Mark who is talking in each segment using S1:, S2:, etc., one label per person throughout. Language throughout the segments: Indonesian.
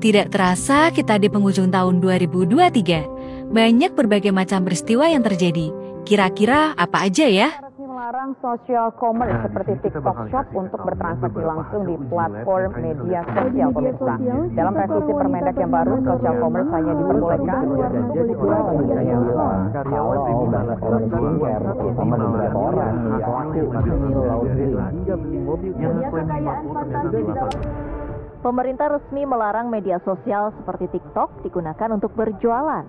S1: Tidak terasa kita di penghujung tahun 2023. Banyak berbagai macam peristiwa yang terjadi. Kira-kira apa aja ya?
S2: Resmi melarang social commerce seperti TikTok Shop untuk bertransaksi langsung di platform media sosial pemirsa. Dalam revisi Permendak yang baru, social commerce hanya diperbolehkan. Pemerintah resmi melarang media sosial seperti TikTok digunakan untuk berjualan.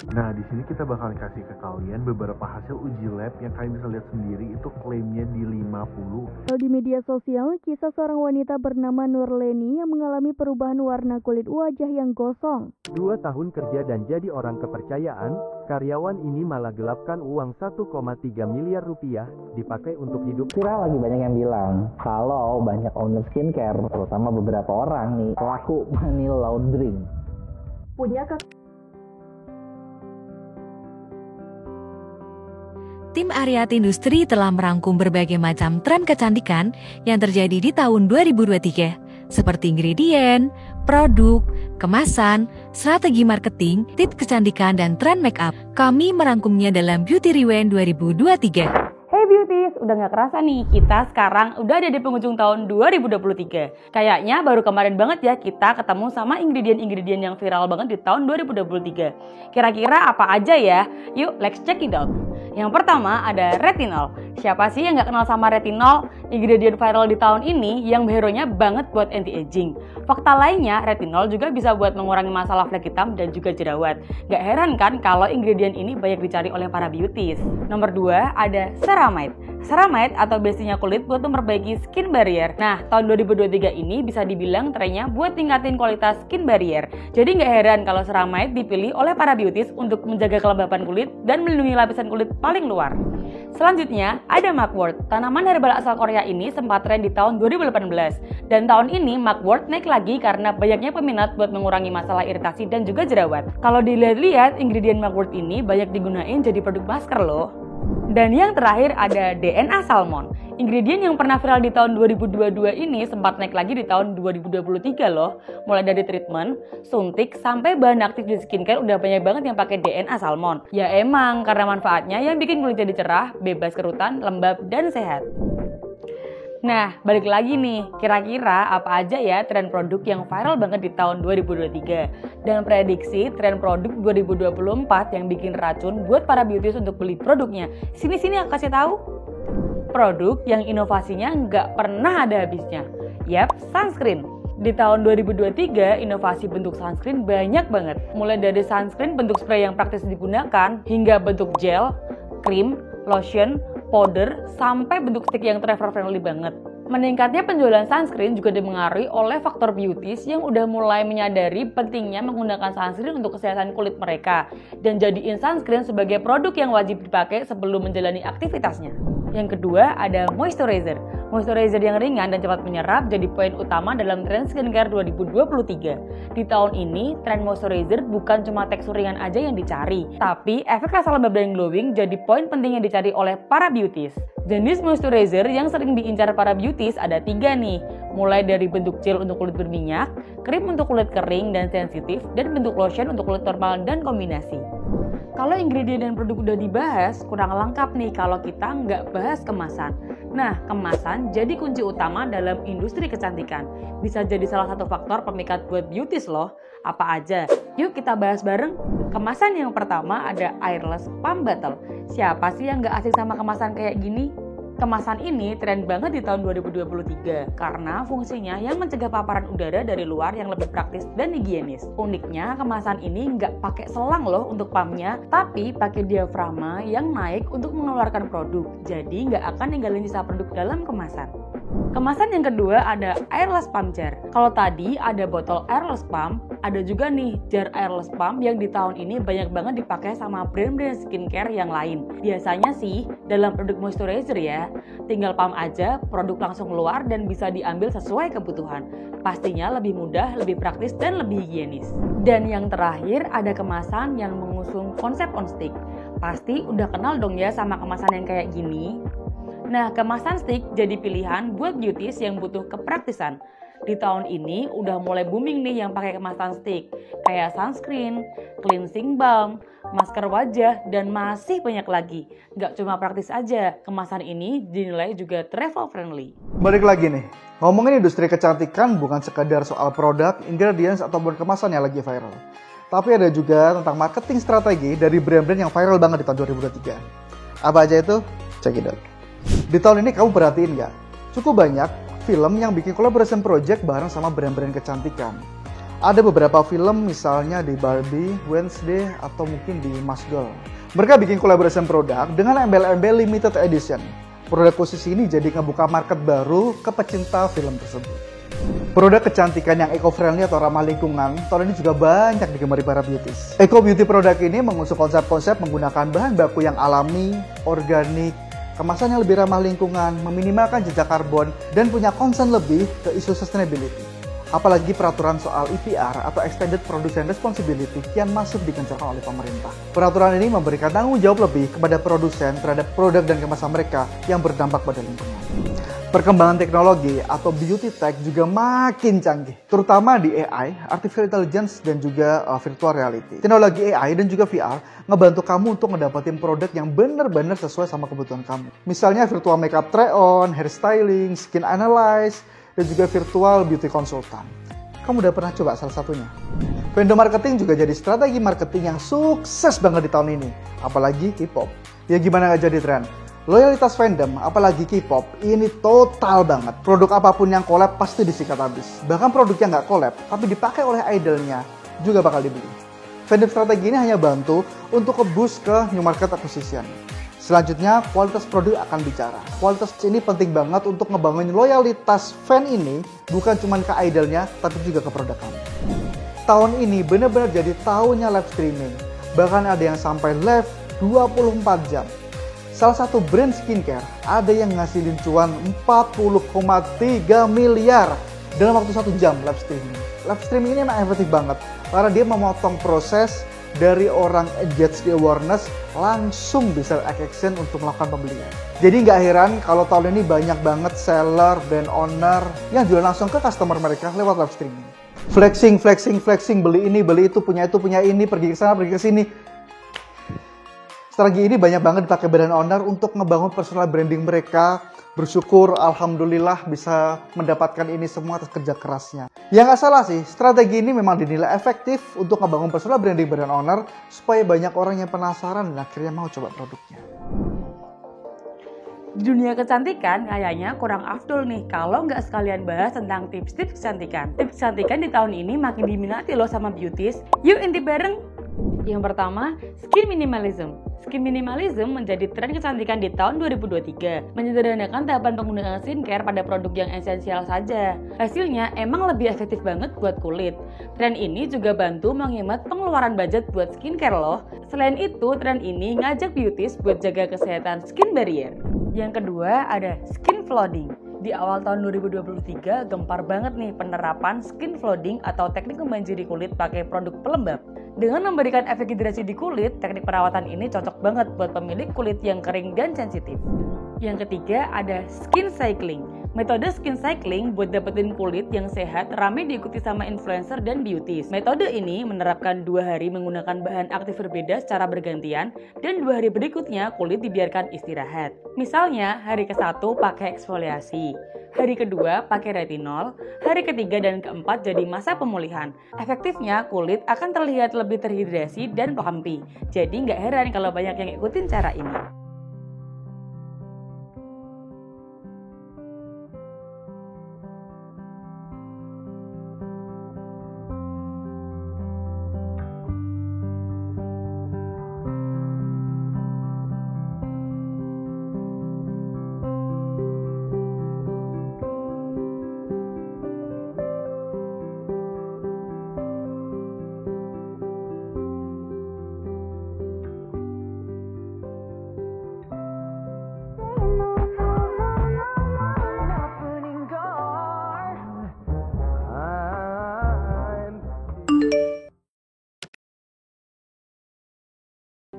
S3: Nah, di sini kita bakal kasih ke kalian beberapa hasil uji lab yang kalian bisa lihat sendiri, itu klaimnya di 50.
S4: Kalau di media sosial, kisah seorang wanita bernama Nurleni yang mengalami perubahan warna kulit wajah yang gosong.
S5: 2 tahun kerja dan jadi orang kepercayaan, karyawan ini malah gelapkan uang 1,3 miliar rupiah dipakai untuk hidup.
S6: Viral lagi banyak yang bilang kalau banyak owner skincare, terutama beberapa orang nih, pelaku money laundering.
S1: Tim Ariati Industri telah merangkum berbagai macam tren kecantikan yang terjadi di tahun 2023, seperti ingredient, produk, kemasan, strategi marketing, tips kecantikan, dan tren make up. Kami merangkumnya dalam Beauty Rewind 2023.
S7: Hey Beauties, udah gak kerasa nih, kita sekarang udah ada di penghujung tahun 2023. Kayaknya baru kemarin banget ya kita ketemu sama ingredient-ingredient yang viral banget di tahun 2023. Kira-kira apa aja ya? Yuk, let's check it out. Yang pertama ada retinol. Siapa sih yang gak kenal sama retinol? Ingredient viral di tahun ini yang hero-nya banget buat anti-aging. Fakta lainnya, retinol juga bisa buat mengurangi masalah flek hitam dan juga jerawat. Gak heran kan kalau ingredient ini banyak dicari oleh para beauties. Nomor 2 ada ceramide. Ceramide atau besinya kulit buat memperbaiki skin barrier. Nah, tahun 2023 ini bisa dibilang trennya buat tingkatin kualitas skin barrier. Jadi nggak heran kalau ceramide dipilih oleh para beauties untuk menjaga kelembapan kulit dan melindungi lapisan kulit paling luar. Selanjutnya, ada mugwort. Tanaman herbal asal Korea ini sempat tren di tahun 2018. Dan tahun ini mugwort naik lagi karena banyaknya peminat buat mengurangi masalah iritasi dan juga jerawat. Kalau dilihat-lihat, ingredient mugwort ini banyak digunain jadi produk masker loh. Dan yang terakhir ada DNA salmon. Ingredient yang pernah viral di tahun 2022 ini sempat naik lagi di tahun 2023 loh. Mulai dari treatment, suntik, sampai bahan aktif di skincare udah banyak banget yang pakai DNA salmon. Ya emang, karena manfaatnya yang bikin kulit jadi cerah, bebas kerutan, lembab, dan sehat. Nah, balik lagi nih, kira-kira apa aja ya tren produk yang viral banget di tahun 2023? Dan prediksi tren produk 2024 yang bikin racun buat para beauties untuk beli produknya. Sini-sini aku kasih tahu. Produk yang inovasinya nggak pernah ada habisnya. Yap, sunscreen. Di tahun 2023, inovasi bentuk sunscreen banyak banget. Mulai dari sunscreen bentuk spray yang praktis digunakan, hingga bentuk gel, krim, lotion, powder, sampai bentuk stick yang travel friendly banget. Meningkatnya penjualan sunscreen juga dipengaruhi oleh faktor beauties yang udah mulai menyadari pentingnya menggunakan sunscreen untuk kesehatan kulit mereka dan jadiin sunscreen sebagai produk yang wajib dipakai sebelum menjalani aktivitasnya. Yang kedua ada moisturizer. Moisturizer yang ringan dan cepat menyerap jadi poin utama dalam tren skincare 2023. Di tahun ini, tren moisturizer bukan cuma tekstur ringan aja yang dicari, tapi efek rasa lembab dan glowing jadi poin penting yang dicari oleh para beauties. Jenis moisturizer yang sering diincar para beauties ada 3 nih, mulai dari bentuk gel untuk kulit berminyak, krim untuk kulit kering dan sensitif, dan bentuk lotion untuk kulit normal dan kombinasi. Kalau ingredient dan produk udah dibahas, kurang lengkap nih kalau kita nggak bahas kemasan. Nah, kemasan jadi kunci utama dalam industri kecantikan. Bisa jadi salah satu faktor pemikat buat beauties loh. Apa aja? Yuk kita bahas bareng. Kemasan yang pertama ada airless pump bottle. Siapa sih yang nggak asik sama kemasan kayak gini? Kemasan ini tren banget di tahun 2023 karena fungsinya yang mencegah paparan udara dari luar yang lebih praktis dan higienis. Uniknya, kemasan ini nggak pakai selang loh untuk pumpnya, tapi pakai diafragma yang naik untuk mengeluarkan produk. Jadi nggak akan ninggalin sisa produk dalam kemasan. Kemasan yang kedua ada airless pump jar. Kalau tadi ada botol airless pump, ada juga nih jar airless pump yang di tahun ini banyak banget dipakai sama brand-brand skincare yang lain. Biasanya sih dalam produk moisturizer ya, tinggal pump aja, produk langsung keluar dan bisa diambil sesuai kebutuhan. Pastinya lebih mudah, lebih praktis, dan lebih higienis. Dan yang terakhir ada kemasan yang mengusung konsep on stick. Pasti udah kenal dong ya sama kemasan yang kayak gini. Nah, kemasan stick jadi pilihan buat beauties yang butuh kepraktisan. Di tahun ini udah mulai booming nih yang pakai kemasan stick, kayak sunscreen, cleansing balm, masker wajah, dan masih banyak lagi. Gak cuma praktis aja, kemasan ini dinilai juga travel friendly.
S8: Balik lagi nih, ngomongin industri kecantikan bukan sekadar soal produk, ingredients, ataupun kemasan yang lagi viral. Tapi ada juga tentang marketing strategi dari brand-brand yang viral banget di tahun 2023. Apa aja itu? Check it out. Di tahun ini kamu perhatiin nggak? Cukup banyak film yang bikin collaboration project bareng sama brand-brand kecantikan. Ada beberapa film misalnya di Barbie, Wednesday, atau mungkin di Masgirl. Mereka bikin collaboration produk dengan embel-embel limited edition. Produk khusus ini jadi ngebuka market baru ke pecinta film tersebut. Produk kecantikan yang eco-friendly atau ramah lingkungan tahun ini juga banyak digemari para beauties. Eco beauty produk ini mengusung konsep-konsep menggunakan bahan baku yang alami, organik, kemasan yang lebih ramah lingkungan, meminimalkan jejak karbon, dan punya concern lebih ke isu sustainability. Apalagi peraturan soal EPR atau Extended Producer Responsibility kian masif digencarkan oleh pemerintah. Peraturan ini memberikan tanggung jawab lebih kepada produsen terhadap produk dan kemasan mereka yang berdampak pada lingkungan. Perkembangan teknologi atau beauty tech juga makin canggih, terutama di AI, Artificial Intelligence, dan juga virtual reality. Teknologi AI dan juga VR ngebantu kamu untuk ngedapetin produk yang benar-benar sesuai sama kebutuhan kamu. Misalnya virtual makeup try-on, hairstyling, skin analyze, dan juga virtual beauty consultant. Kamu udah pernah coba salah satunya? Fandom marketing juga jadi strategi marketing yang sukses banget di tahun ini, apalagi K-pop. Ya gimana nggak jadi tren? Loyalitas fandom, apalagi K-pop, ini total banget. Produk apapun yang collab pasti disikat habis. Bahkan produk yang nggak collab, tapi dipakai oleh idolnya, juga bakal dibeli. Fandom strategi ini hanya bantu untuk nge-boost ke new market acquisition. Selanjutnya, kualitas produk akan bicara. Kualitas ini penting banget untuk ngebangun loyalitas fan ini, bukan cuma ke idolnya, tapi juga ke produk kamu. Tahun ini benar-benar jadi tahunnya live streaming. Bahkan ada yang sampai live 24 jam. Salah satu brand skincare ada yang ngasilin cuan 40,3 miliar dalam waktu 1 jam live streaming. Live streaming ini emang efektif banget karena dia memotong proses dari orang engage di awareness langsung bisa action untuk melakukan pembelian. Jadi nggak heran kalau tahun ini banyak banget seller, brand owner yang jual langsung ke customer mereka lewat live streaming. Flexing, beli ini, beli itu, punya ini, pergi ke sana, pergi ke sini. Strategi ini banyak banget dipakai brand owner untuk ngebangun personal branding mereka. Bersyukur, alhamdulillah bisa mendapatkan ini semua atas kerja kerasnya. Ya nggak salah sih, strategi ini memang dinilai efektif untuk ngebangun personal branding brand owner supaya banyak orang yang penasaran dan akhirnya mau coba produknya.
S7: Di dunia kecantikan kayaknya kurang afdol nih kalau nggak sekalian bahas tentang tips-tips kecantikan. Tips kecantikan di tahun ini makin diminati loh sama beauties. Yuk intip bareng! Yang pertama, skin minimalism. Skin minimalism menjadi tren kecantikan di tahun 2023, menyederhanakan tahapan penggunaan skincare pada produk yang esensial saja. Hasilnya emang lebih efektif banget buat kulit. Tren ini juga bantu menghemat pengeluaran budget buat skincare loh. Selain itu, tren ini ngajak beauties buat jaga kesehatan skin barrier. Yang kedua ada skin flooding. Di awal tahun 2023 gempar banget nih penerapan skin flooding atau teknik membanjiri kulit pakai produk pelembab. Dengan memberikan efek hidrasi di kulit, teknik perawatan ini cocok banget buat pemilik kulit yang kering dan sensitif. Yang ketiga ada skin cycling. Metode skin cycling buat dapetin kulit yang sehat ramai diikuti sama influencer dan beauties. Metode ini menerapkan 2 hari menggunakan bahan aktif berbeda secara bergantian dan 2 hari berikutnya kulit dibiarkan istirahat. Misalnya hari ke-1 pakai eksfoliasi, hari kedua pakai retinol, hari ketiga dan keempat jadi masa pemulihan. Efektifnya kulit akan terlihat lebih terhidrasi dan plumpy. Jadi nggak heran kalau banyak yang ikutin cara ini.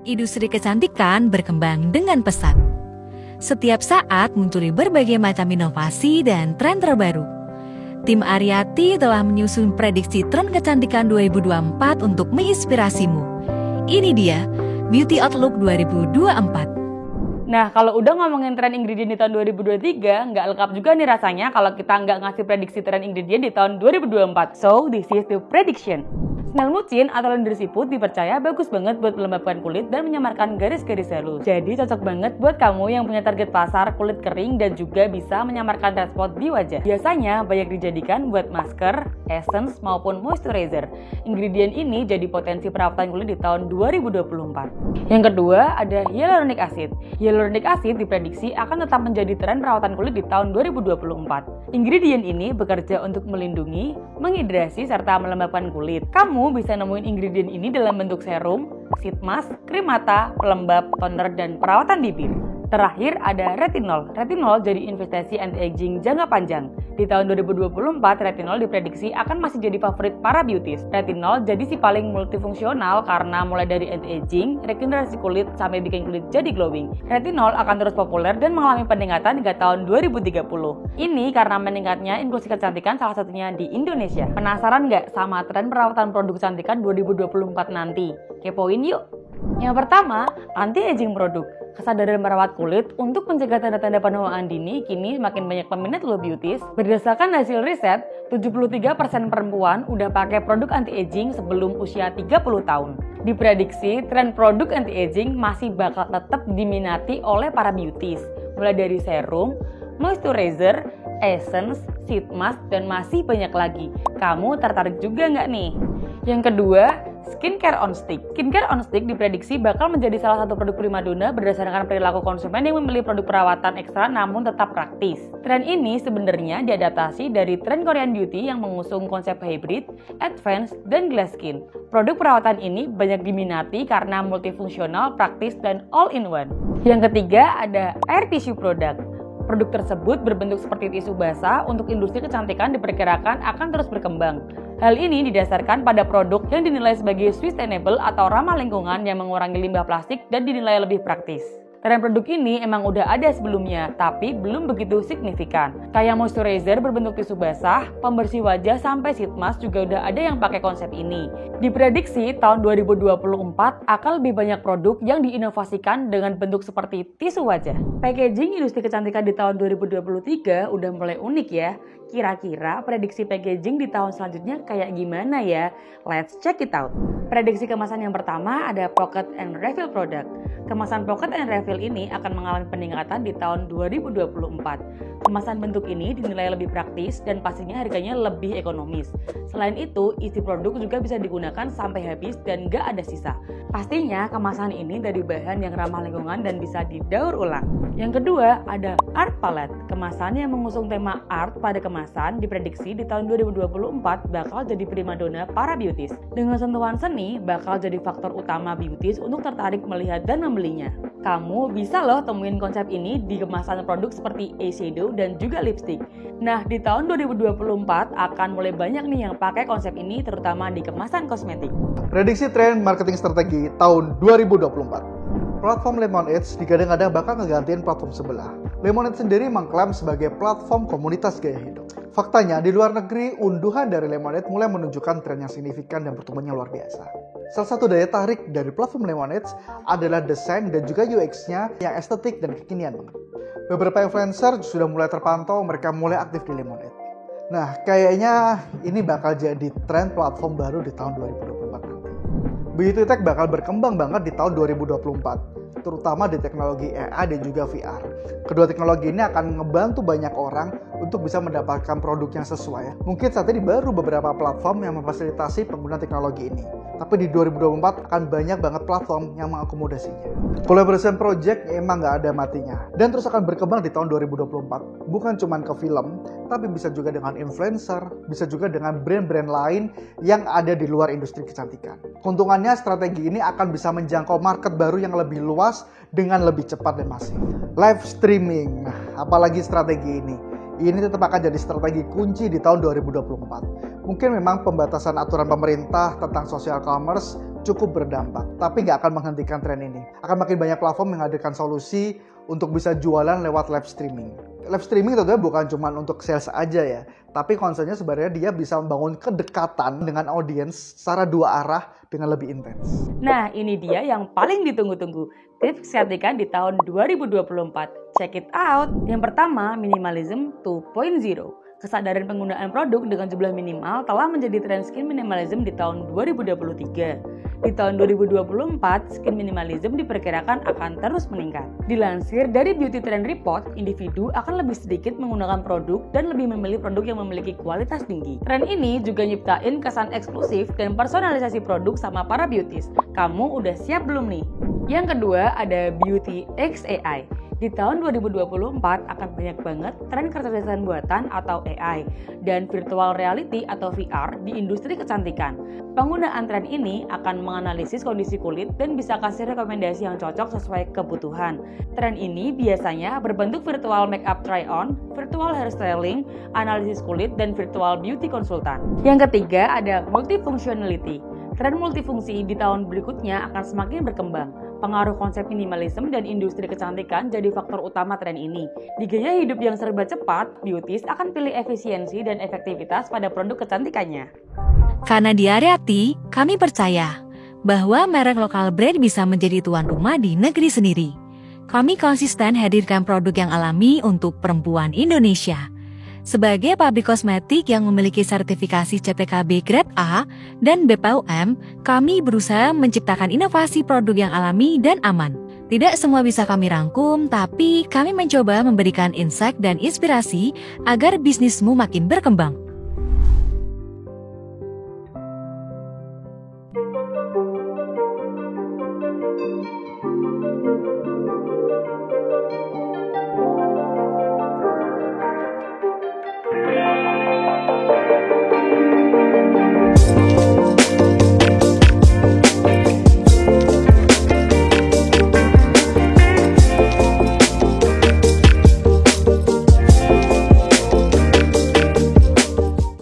S1: Industri kecantikan berkembang dengan pesat. Setiap saat muncul berbagai macam inovasi dan tren terbaru. Tim Ariati telah menyusun prediksi tren kecantikan 2024 untuk menginspirasimu. Ini dia Beauty Outlook 2024.
S7: Nah, kalau udah ngomongin tren ingredient di tahun 2023, nggak lengkap juga nih rasanya kalau kita nggak ngasih prediksi tren ingredient di tahun 2024. So, this is the prediction. Snail Mucin atau lendir siput dipercaya bagus banget buat melembabkan kulit dan menyamarkan garis-garis halus. Jadi cocok banget buat kamu yang punya target pasar kulit kering dan juga bisa menyamarkan red spot di wajah. Biasanya banyak dijadikan buat masker, essence, maupun moisturizer. Ingredient ini jadi potensi perawatan kulit di tahun 2024. Yang kedua ada hyaluronic acid. Hyaluronic acid diprediksi akan tetap menjadi tren perawatan kulit di tahun 2024. Ingredient ini bekerja untuk melindungi, menghidrasi, serta melembabkan kulit. Kamu bisa nemuin ingredient ini dalam bentuk serum, sheet mask, krim mata, pelembab, toner, dan perawatan bibir. Terakhir ada retinol. Retinol jadi investasi anti-aging jangka panjang. Di tahun 2024, retinol diprediksi akan masih jadi favorit para beauties. Retinol jadi si paling multifungsional karena mulai dari anti-aging, regenerasi kulit, sampai bikin kulit jadi glowing. Retinol akan terus populer dan mengalami peningkatan hingga tahun 2030. Ini karena meningkatnya inklusi kecantikan salah satunya di Indonesia. Penasaran nggak sama tren perawatan produk kecantikan 2024 nanti? Kepoin yuk! Yang pertama, anti-aging produk. Kesadaran merawat kulit untuk mencegah tanda-tanda penuaan dini kini makin banyak peminat loh beauties. Berdasarkan hasil riset, 73% perempuan udah pakai produk anti-aging sebelum usia 30 tahun. Diprediksi, tren produk anti-aging masih bakal tetap diminati oleh para beauties, mulai dari serum, moisturizer, essence, sheet mask, dan masih banyak lagi. Kamu tertarik juga nggak nih? Yang kedua, skincare on stick. Skincare on stick diprediksi bakal menjadi salah satu produk primadona berdasarkan perilaku konsumen yang memilih produk perawatan ekstra namun tetap praktis. Tren ini sebenarnya diadaptasi dari tren Korean beauty yang mengusung konsep hybrid, advanced, dan glass skin. Produk perawatan ini banyak diminati karena multifungsional, praktis, dan all-in-one. Yang ketiga ada air tissue product. Produk tersebut berbentuk seperti tisu basah untuk industri kecantikan diperkirakan akan terus berkembang. Hal ini didasarkan pada produk yang dinilai sebagai sustainable atau ramah lingkungan yang mengurangi limbah plastik dan dinilai lebih praktis. Tren produk ini emang udah ada sebelumnya, tapi belum begitu signifikan. Kayak moisturizer berbentuk tisu basah, pembersih wajah sampai sheet mask juga udah ada yang pakai konsep ini. Diprediksi tahun 2024 akan lebih banyak produk yang diinovasikan dengan bentuk seperti tisu wajah. Packaging industri kecantikan di tahun 2023 udah mulai unik ya. Kira-kira prediksi packaging di tahun selanjutnya kayak gimana ya? Let's check it out. Prediksi kemasan yang pertama ada pocket and refill product. Kemasan pocket and refill ini akan mengalami peningkatan di tahun 2024. Kemasan bentuk ini dinilai lebih praktis dan pastinya harganya lebih ekonomis. Selain itu, isi produk juga bisa digunakan sampai habis dan gak ada sisa. Pastinya kemasan ini dari bahan yang ramah lingkungan dan bisa didaur ulang. Yang kedua ada art palette. Kemasan yang mengusung tema art pada kemasan diprediksi di tahun 2024 bakal jadi primadona para beauties. Dengan sentuhan seni bakal jadi faktor utama beauties untuk tertarik melihat dan membelinya. Kamu bisa loh temuin konsep ini di kemasan produk seperti eyeshadow dan juga lipstick. Nah, di tahun 2024 akan mulai banyak nih yang pakai konsep ini terutama di kemasan kosmetik.
S8: Prediksi tren marketing strategi tahun 2024. Platform Lemonade digadang-gadang bakal ngegantiin platform sebelah. Lemonade sendiri mengklaim sebagai platform komunitas gaya hidup. Faktanya, di luar negeri, unduhan dari Lemonade mulai menunjukkan tren yang signifikan dan pertumbuhannya luar biasa. Salah satu daya tarik dari platform Lemonade adalah desain dan juga UX-nya yang estetik dan kekinian banget. Beberapa influencer sudah mulai terpantau mereka mulai aktif di Lemonade. Nah, kayaknya ini bakal jadi tren platform baru di tahun 2024 nanti. Beauty Tech bakal berkembang banget di tahun 2024, terutama di teknologi AI dan juga VR. Kedua teknologi ini akan ngebantu banyak orang untuk bisa mendapatkan produk yang sesuai. Mungkin saat ini baru beberapa platform yang memfasilitasi penggunaan teknologi ini. Tapi di 2024 akan banyak banget platform yang mengakomodasinya. Collaboration project emang nggak ada matinya. Dan terus akan berkembang di tahun 2024. Bukan cuma ke film, tapi bisa juga dengan influencer, bisa juga dengan brand-brand lain yang ada di luar industri kecantikan. Keuntungannya strategi ini akan bisa menjangkau market baru yang lebih luas dengan lebih cepat dan masif. Live streaming, apalagi strategi ini tetap akan jadi strategi kunci di tahun 2024. Mungkin memang pembatasan aturan pemerintah tentang social commerce cukup berdampak. Tapi nggak akan menghentikan tren ini. Akan makin banyak platform menghadirkan solusi untuk bisa jualan lewat live streaming. Live streaming tentunya bukan cuma untuk sales aja ya, tapi konsepnya sebenarnya dia bisa membangun kedekatan dengan audiens secara dua arah dengan lebih intens.
S7: Nah, ini dia yang paling ditunggu-tunggu. Tips kecantikan di tahun 2024. Check it out. Yang pertama, minimalism 2.0. Kesadaran penggunaan produk dengan jumlah minimal telah menjadi tren skin minimalism di tahun 2023. Di tahun 2024, skin minimalism diperkirakan akan terus meningkat. Dilansir dari Beauty Trend Report, individu akan lebih sedikit menggunakan produk dan lebih memilih produk yang memiliki kualitas tinggi. Tren ini juga nyiptain kesan eksklusif dan personalisasi produk sama para beauties. Kamu udah siap belum nih? Yang kedua ada Beauty X AI. Di tahun 2024 akan banyak banget tren kecerdasan buatan atau AI dan virtual reality atau VR di industri kecantikan. Penggunaan tren ini akan menganalisis kondisi kulit dan bisa kasih rekomendasi yang cocok sesuai kebutuhan. Tren ini biasanya berbentuk virtual makeup try-on, virtual hairstyling, analisis kulit, dan virtual beauty konsultan. Yang ketiga ada multifunctionality. Tren multifungsi di tahun berikutnya akan semakin berkembang. Pengaruh konsep minimalism dan industri kecantikan jadi faktor utama tren ini. Di gaya hidup yang serba cepat, beauties akan pilih efisiensi dan efektivitas pada produk kecantikannya.
S1: Karena di Aryati, kami percaya bahwa merek lokal brand bisa menjadi tuan rumah di negeri sendiri. Kami konsisten hadirkan produk yang alami untuk perempuan Indonesia. Sebagai pabrik kosmetik yang memiliki sertifikasi CPKB Grade A dan BPOM, kami berusaha menciptakan inovasi produk yang alami dan aman. Tidak semua bisa kami rangkum, tapi kami mencoba memberikan insight dan inspirasi agar bisnismu makin berkembang.